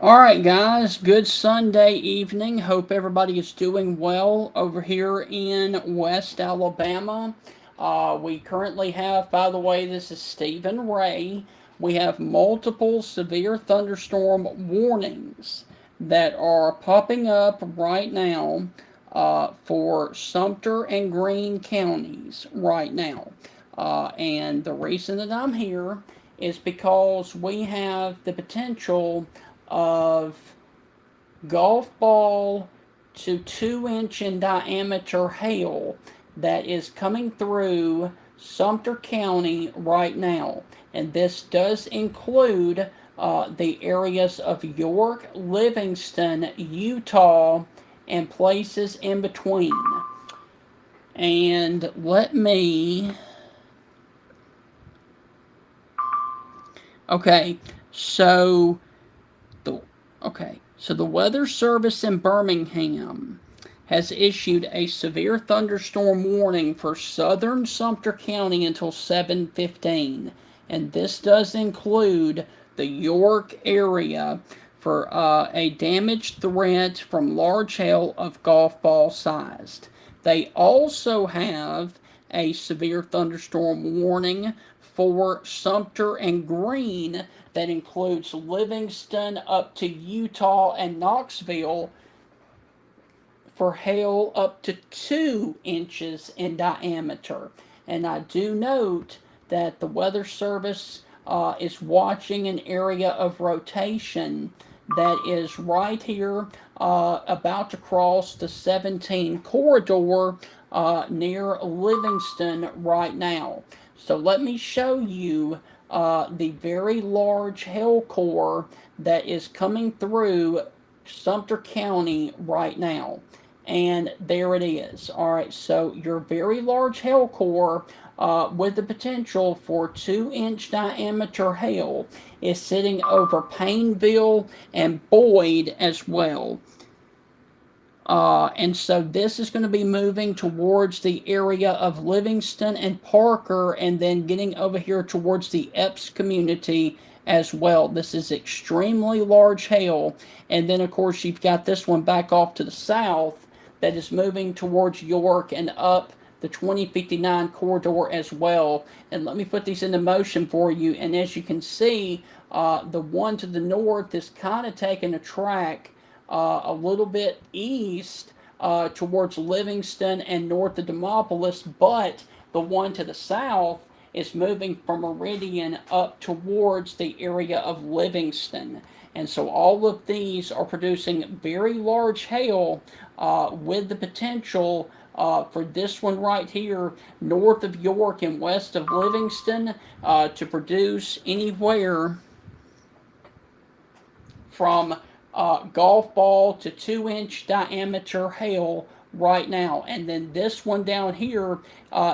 All right, guys, good Sunday evening. Hope everybody is doing well over here in West Alabama. We currently have, by the way, this is Stephen Ray. We have multiple severe thunderstorm warnings that are popping up right now for Sumter and Greene counties right now. And the reason that I'm here is because we have the potential of golf ball to 2 inch in diameter hail that is coming through Sumter County right now. And this does include the areas of York, Livingston, Utah, and places in between. And let me. Okay, so the the Weather Service in Birmingham has issued a severe thunderstorm warning for southern Sumter County until 7:15, and this does include the York area for a damage threat from large hail of golf ball sized. They also have a severe thunderstorm warning for Sumter and Greene that includes Livingston up to Utah and Knoxville for hail up to 2 inches in diameter. And I do note that the Weather Service is watching an area of rotation that is right here about to cross the 17 corridor near Livingston right now. So let me show you the very large hail core that is coming through Sumter County right now. And there it is. All right, so your very large hail core with the potential for 2 inch diameter hail is sitting over Painville and Boyd as well. And so this is going to be moving towards the area of Livingston and Parker and then getting over here towards the Epps community as well. This is extremely large hail. And then, of course, you've got this one back off to the south that is moving towards York and up the 2059 corridor as well. And let me put these into motion for you. And as you can see, the one to the north is kind of taking a track a little bit east towards Livingston and north of Demopolis, but the one to the south is moving from Meridian up towards the area of Livingston. And so all of these are producing very large hail with the potential for this one right here, north of York and west of Livingston, to produce anywhere from golf ball to 2 inch diameter hail right now. And then this one down here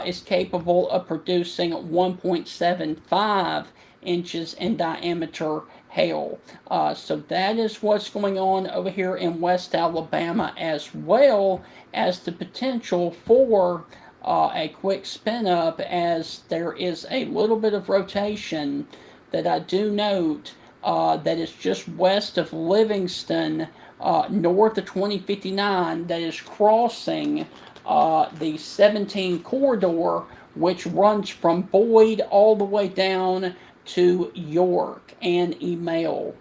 is capable of producing 1.75 inches in diameter hail. So that is what's going on over here in West Alabama, as well as the potential for a quick spin up, as there is a little bit of rotation that I do note that is just west of Livingston, north of 2059, that is crossing the 17 corridor, which runs from Boyd all the way down to York and Email.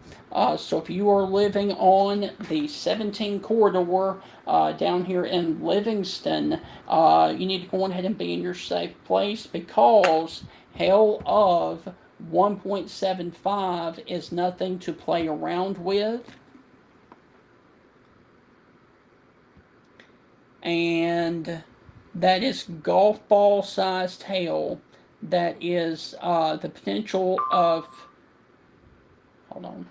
So if you are living on the 17 corridor down here in Livingston, you need to go ahead and be in your safe place, because hail of 1.75 is nothing to play around with. And that is golf ball sized hail. That is the potential of, hold on.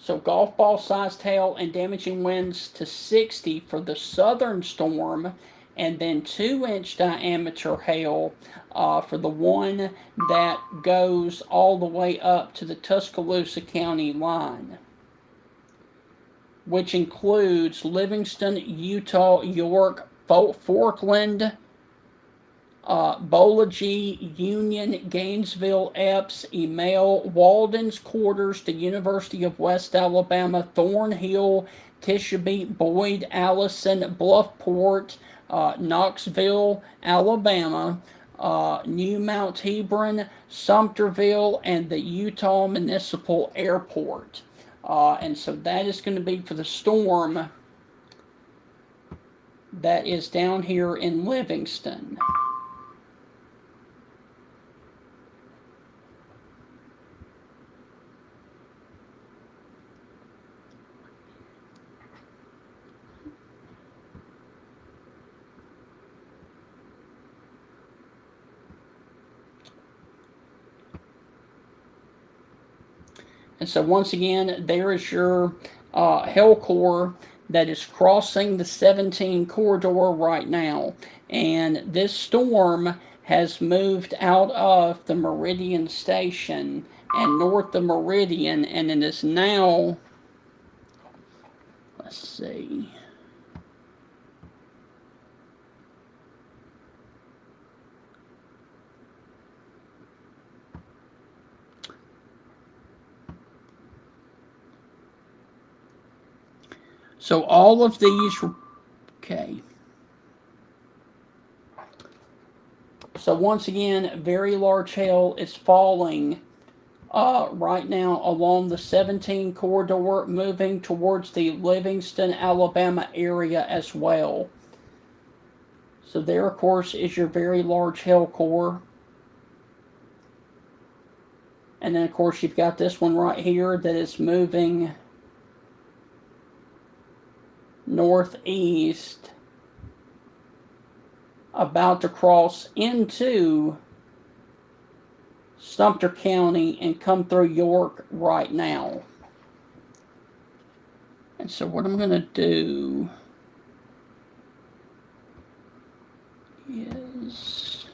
So golf ball sized hail and damaging winds to 60 for the southern storm, and then 2 inch diameter hail for the one that goes all the way up to the Tuscaloosa County line, which includes Livingston, Utah, York, Forkland, Bolagie, Union, Gainesville, Epps, Emale, Walden's Quarters, the University of West Alabama, Thornhill, Tishabee, Boyd, Allison, Bluffport, Knoxville, Alabama, New Mount Hebron, Sumterville, and the Utah Municipal Airport. And so that is going to be for the storm that is down here in Livingston. And so once again, there is your hell core that is crossing the 17 corridor right now. And this storm has moved out of the Meridian Station and north of Meridian, and it is now, let's see. So all of these, okay. So once again, very large hail is falling right now along the 17 corridor, moving towards the Livingston, Alabama area as well. So there, of course, is your very large hail core. And then, of course, you've got this one right here that is moving northeast, about to cross into Sumter County and come through York right now. And so what I'm going to do is,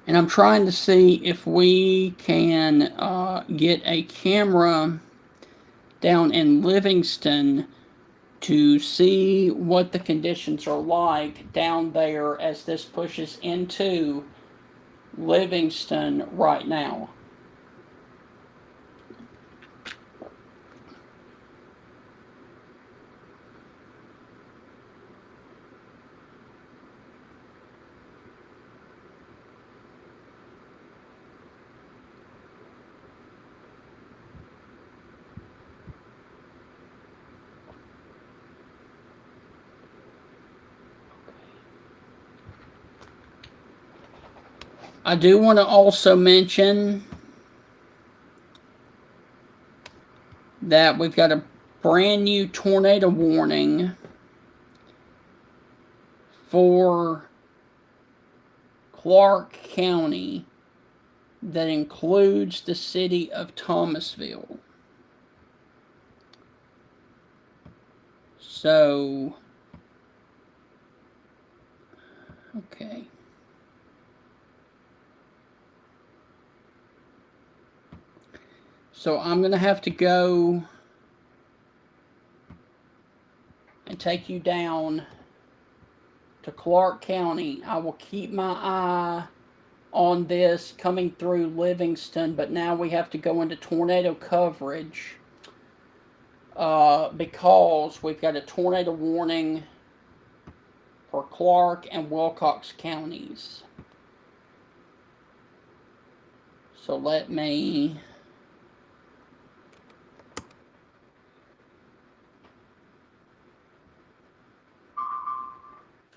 and I'm trying to see if we can get a camera down in Livingston to see what the conditions are like down there as this pushes into Livingston right now. I do want to also mention that we've got a brand new tornado warning for Clark County that includes the city of Thomasville. So, okay. So I'm going to have to go and take you down to Clark County. I will keep my eye on this coming through Livingston, but now we have to go into tornado coverage because we've got a tornado warning for Clark and Wilcox counties. So let me...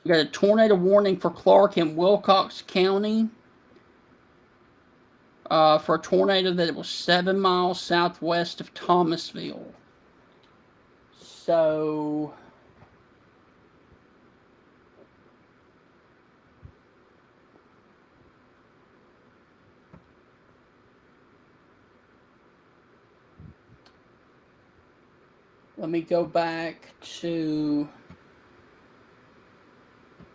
We got a tornado warning for Clark and Wilcox County for a tornado that was 7 miles southwest of Thomasville. So let me go back to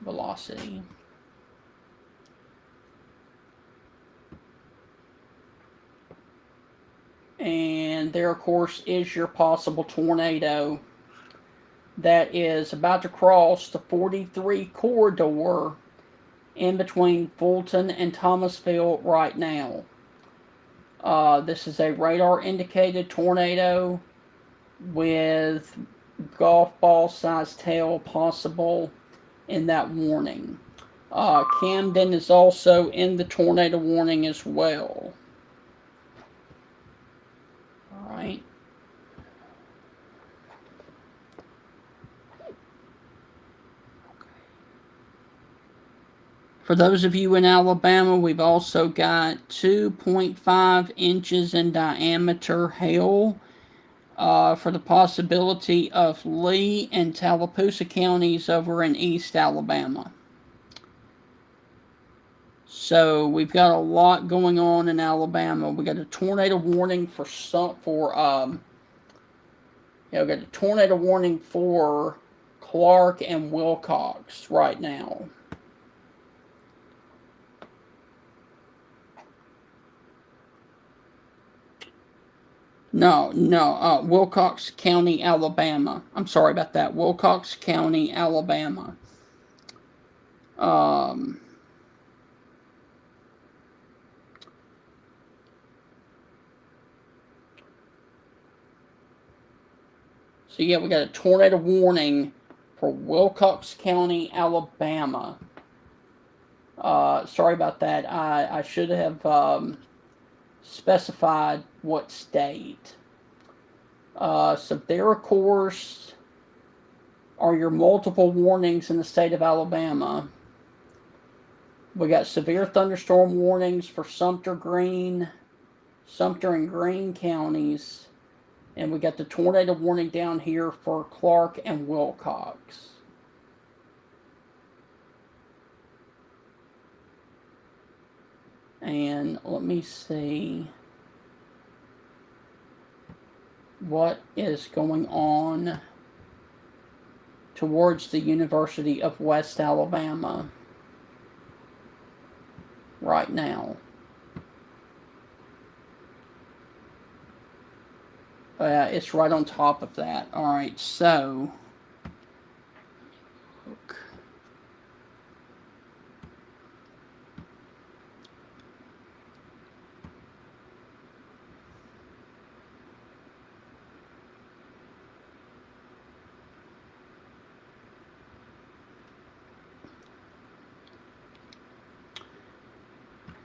velocity. And there, of course, is your possible tornado that is about to cross the 43 corridor in between Fulton and Thomasville right now. This is a radar indicated tornado with golf ball sized tail possible in that warning. Camden is also in the tornado warning as well. Alright. For those of you in Alabama, we've also got 2.5 inches in diameter hail for the possibility of Lee and Tallapoosa counties over in East Alabama. So we've got a lot going on in Alabama. We got a tornado warning we got a tornado warning for Clark and Wilcox right now. No, Wilcox County, Alabama. I'm sorry about that. Wilcox County, Alabama. So yeah, we got a tornado warning for Wilcox County, Alabama. Sorry about that. I should have specified what state. So there, of course, are your multiple warnings in the state of Alabama. We got severe thunderstorm warnings for Sumter and Greene counties. And we got the tornado warning down here for Clark and Wilcox. And let me see what is going on towards the University of West Alabama right now. It's right on top of that. Alright, so look.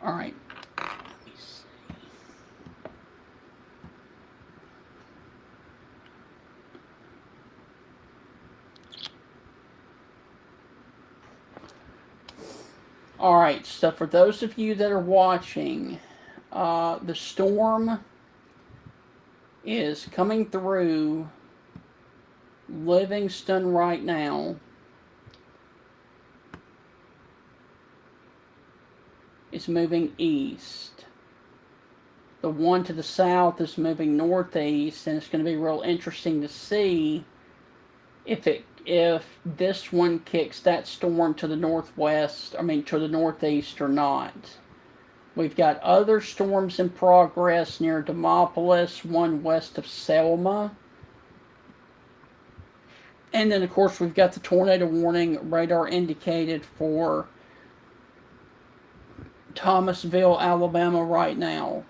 Alright. Alright, so for those of you that are watching, the storm is coming through Livingston right now. It's moving east. The one to the south is moving northeast, and it's going to be real interesting to see if this one kicks that storm to the northwest, to the northeast or not. We've got other storms in progress near Demopolis, one west of Selma. And then, of course, we've got the tornado warning radar indicated for Thomasville, Alabama right now.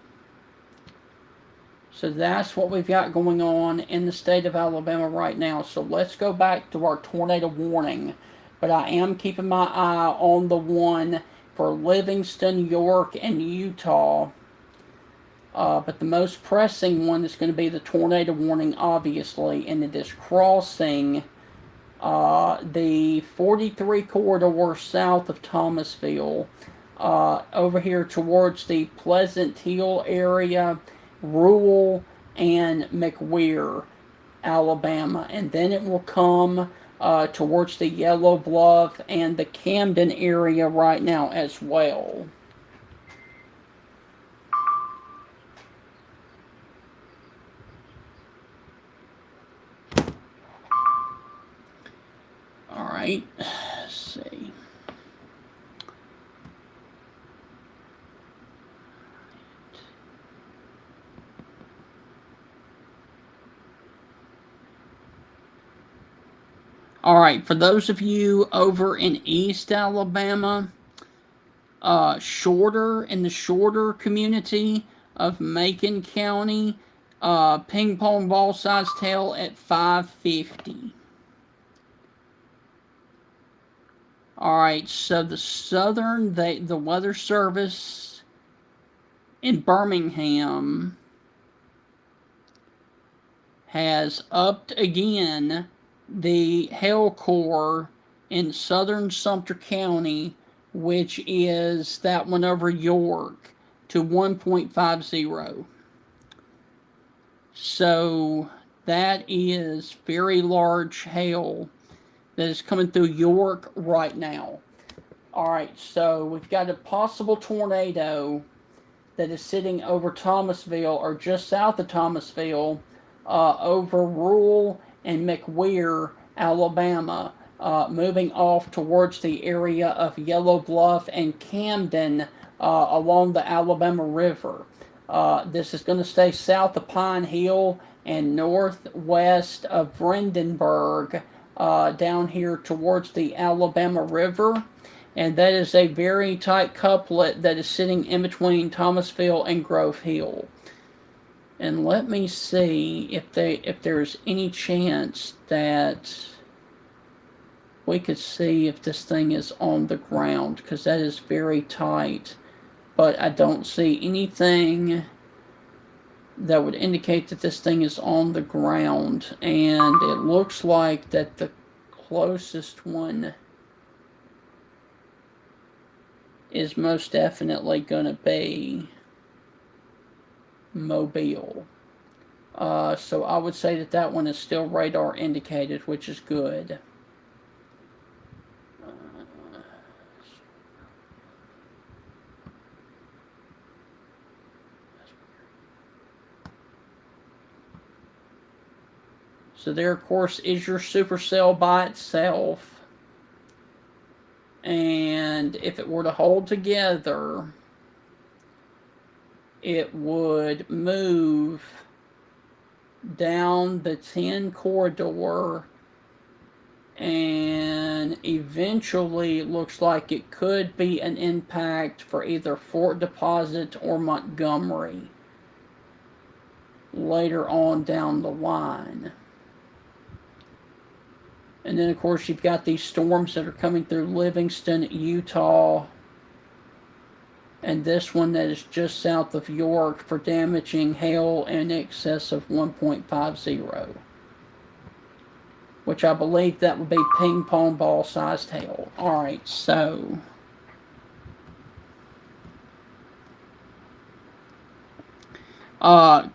So that's what we've got going on in the state of Alabama right now. So let's go back to our tornado warning. But I am keeping my eye on the one for Livingston, York, and Utah. But the most pressing one is going to be the tornado warning, obviously. And it is crossing the 43 corridor south of Thomasville. Over here towards the Pleasant Hill area, Rural, and McWeir, Alabama. And then it will come towards the Yellow Bluff and the Camden area right now as well. All right, for those of you over in East Alabama, in the shorter community of Macon County, ping pong ball size tail at 550. All right, so the Weather Service in Birmingham has upped again the hail core in southern Sumter County, which is that one over York, to 1.50. So that is very large hail that is coming through York right now. All right, so we've got a possible tornado that is sitting over Thomasville or just south of Thomasville, over Rural and McWeir, Alabama, moving off towards the area of Yellow Bluff and Camden, along the Alabama River. This is going to stay south of Pine Hill and northwest of Brandenburg, down here towards the Alabama River. And that is a very tight couplet that is sitting in between Thomasville and Grove Hill. And let me see if there's any chance that we could see if this thing is on the ground, because that is very tight. But I don't see anything that would indicate that this thing is on the ground. And it looks like that the closest one is most definitely going to be Mobile. So I would say that one is still radar indicated, which is good. So there, of course, is your supercell by itself. And if it were to hold together, it would move down the 10 corridor, and eventually it looks like it could be an impact for either Fort Deposit or Montgomery later on down the line. And then, of course, you've got these storms that are coming through Livingston, Utah, and this one that is just south of York for damaging hail in excess of 1.50, which I believe that would be ping pong ball sized hail. All right, so all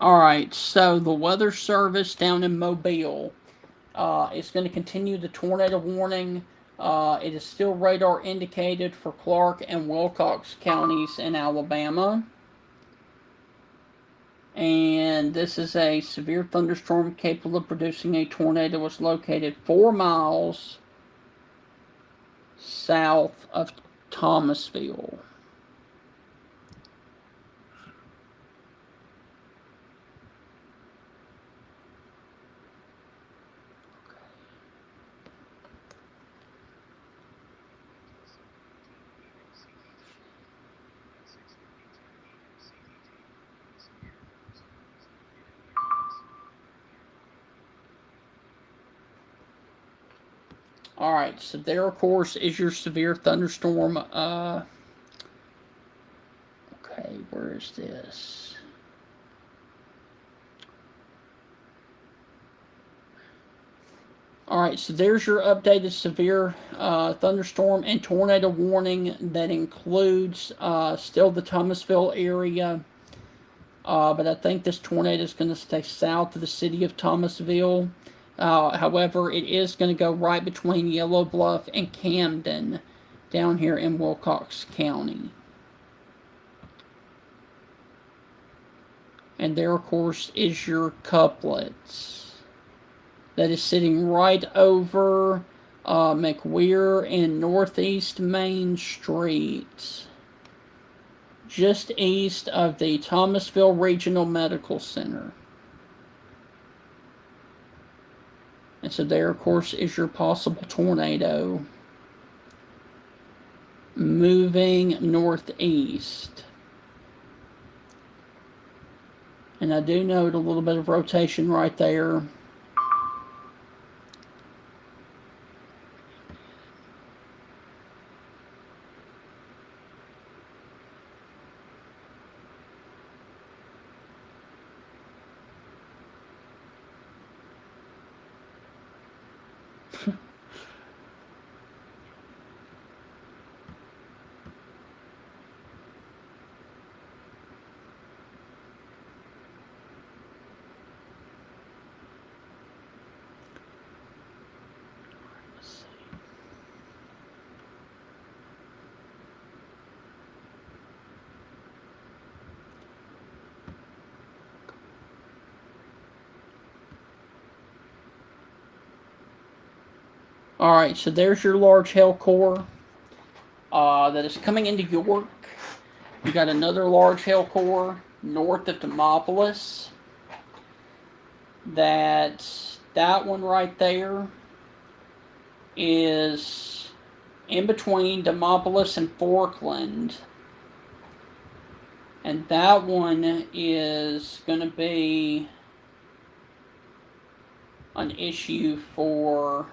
right, so the Weather Service down in Mobile is going to continue the tornado warning. It is still radar indicated for Clark and Wilcox counties in Alabama. And this is a severe thunderstorm capable of producing a tornado. Was located 4 miles south of Thomasville. All right, so there, of course, is your severe thunderstorm. Okay, where is this? All right, so there's your updated severe thunderstorm and tornado warning that includes still the Thomasville area. But I think this tornado is going to stay south of the city of Thomasville. However, it is going to go right between Yellow Bluff and Camden down here in Wilcox County. And there, of course, is your couplets that is sitting right over McWeir and Northeast Main Street, just east of the Thomasville Regional Medical Center. And so there, of course, is your possible tornado moving northeast. And I do note a little bit of rotation right there. All right, so there's your large hail core that is coming into York. You got another large hail core north of Demopolis. That one right there is in between Demopolis and Forkland. And that one is going to be an issue for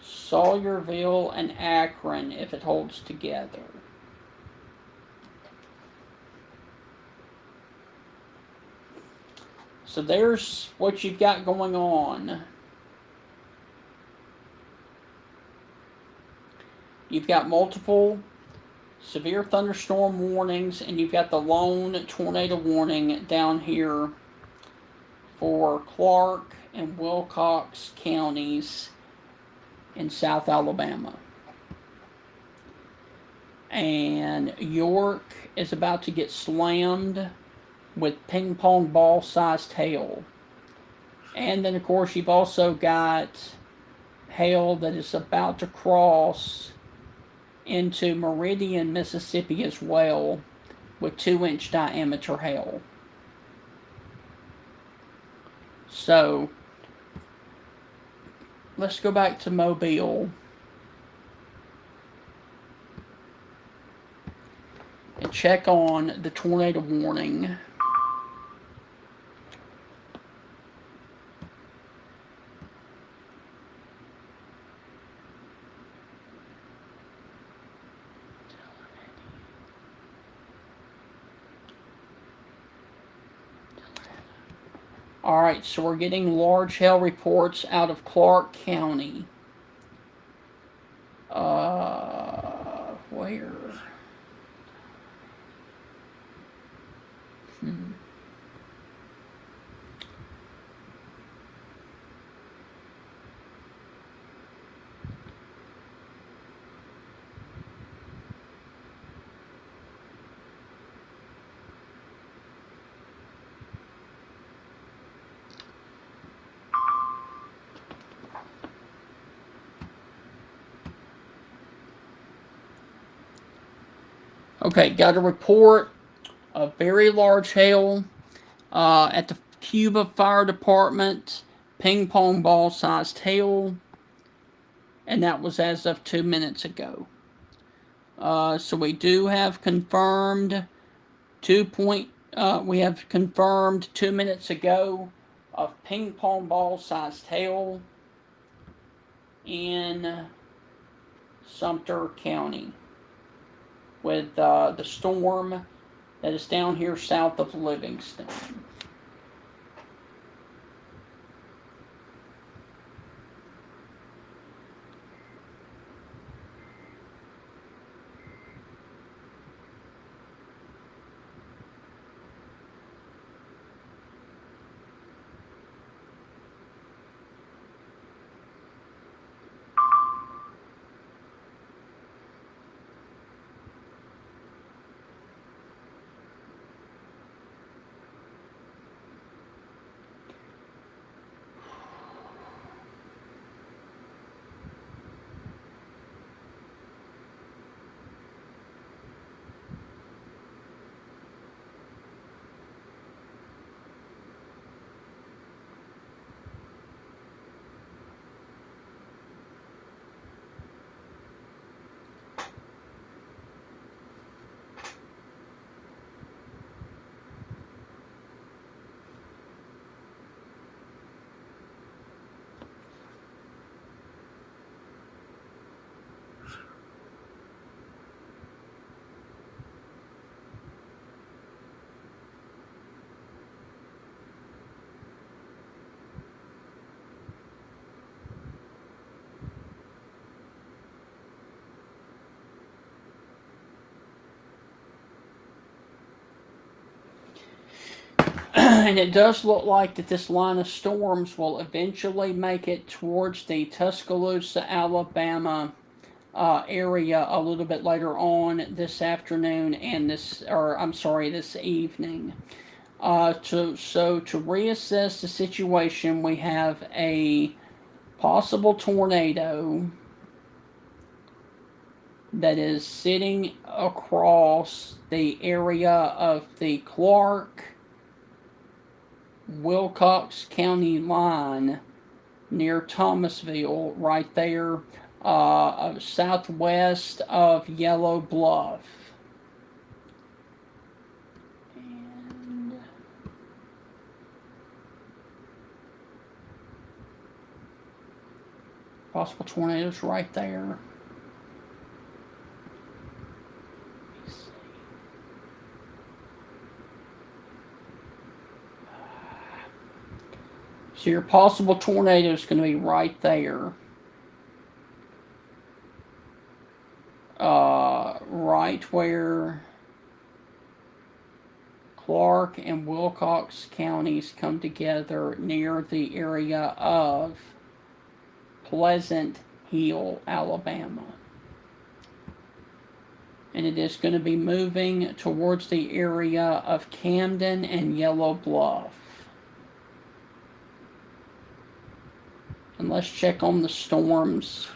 Sawyerville and Akron if it holds together. So there's what you've got going on. You've got multiple severe thunderstorm warnings, and you've got the lone tornado warning down here for Clark and Wilcox counties in South Alabama. And York is about to get slammed with ping pong ball sized hail. And then, of course, you've also got hail that is about to cross into Meridian, Mississippi as well, with 2-inch diameter hail. So, let's go back to Mobile and check on the tornado warning. Alright, so we're getting large hail reports out of Clark County. Where? Okay, got a report of very large hail at the Cuba Fire Department. Ping pong ball sized hail. And that was as of 2 minutes ago. So we do have confirmed we have confirmed 2 minutes ago of ping pong ball sized hail in Sumter County with the storm that is down here south of Livingston. And it does look like that this line of storms will eventually make it towards the Tuscaloosa, Alabama area a little bit later on this afternoon and this evening. To reassess the situation, we have a possible tornado that is sitting across the area of the Clark Wilcox County line near Thomasville, right there, southwest of Yellow Bluff. And possible tornadoes right there. So your possible tornado is going to be right there. Right where Clark and Wilcox counties come together near the area of Pleasant Hill, Alabama. And it is going to be moving towards the area of Camden and Yellow Bluff. And let's check on the storms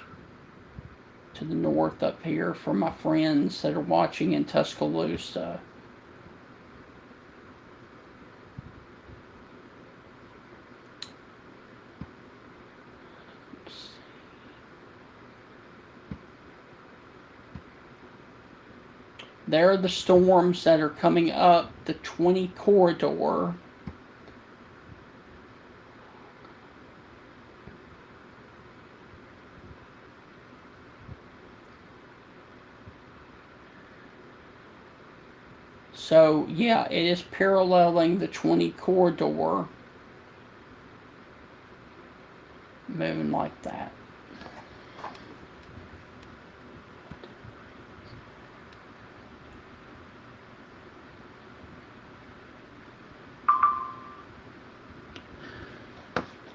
to the north up here for my friends that are watching in Tuscaloosa. There are the storms that are coming up the 20 corridor. So, yeah, it is paralleling the 20 corridor. Moving like that.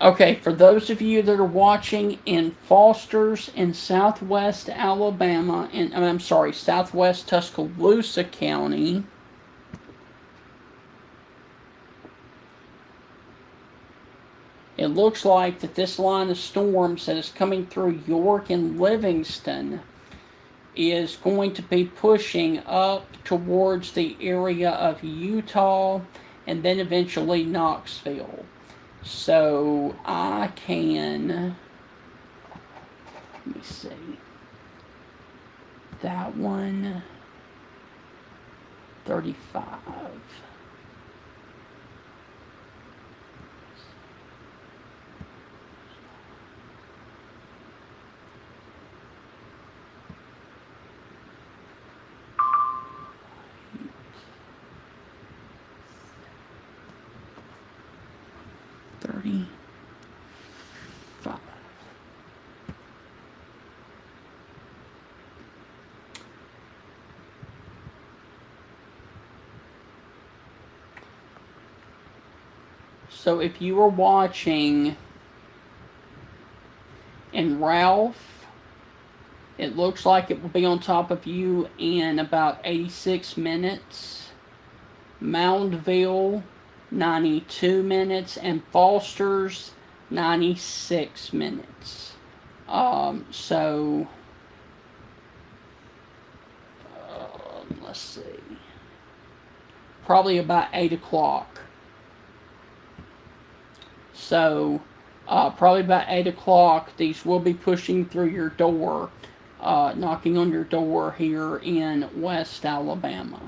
Okay, for those of you that are watching in Foster's in southwest Alabama, southwest Tuscaloosa County, it looks like that this line of storms that is coming through York and Livingston is going to be pushing up towards the area of Utah and then eventually Knoxville. So I can, let me see, that one, 35. So if you were watching in Ralph, it looks like it will be on top of you in about 86 minutes. Moundville, 92 minutes, and Foster's 96 minutes. Let's see. Probably about 8 o'clock. So, probably about 8 o'clock, these will be pushing through your door, knocking on your door here in West Alabama.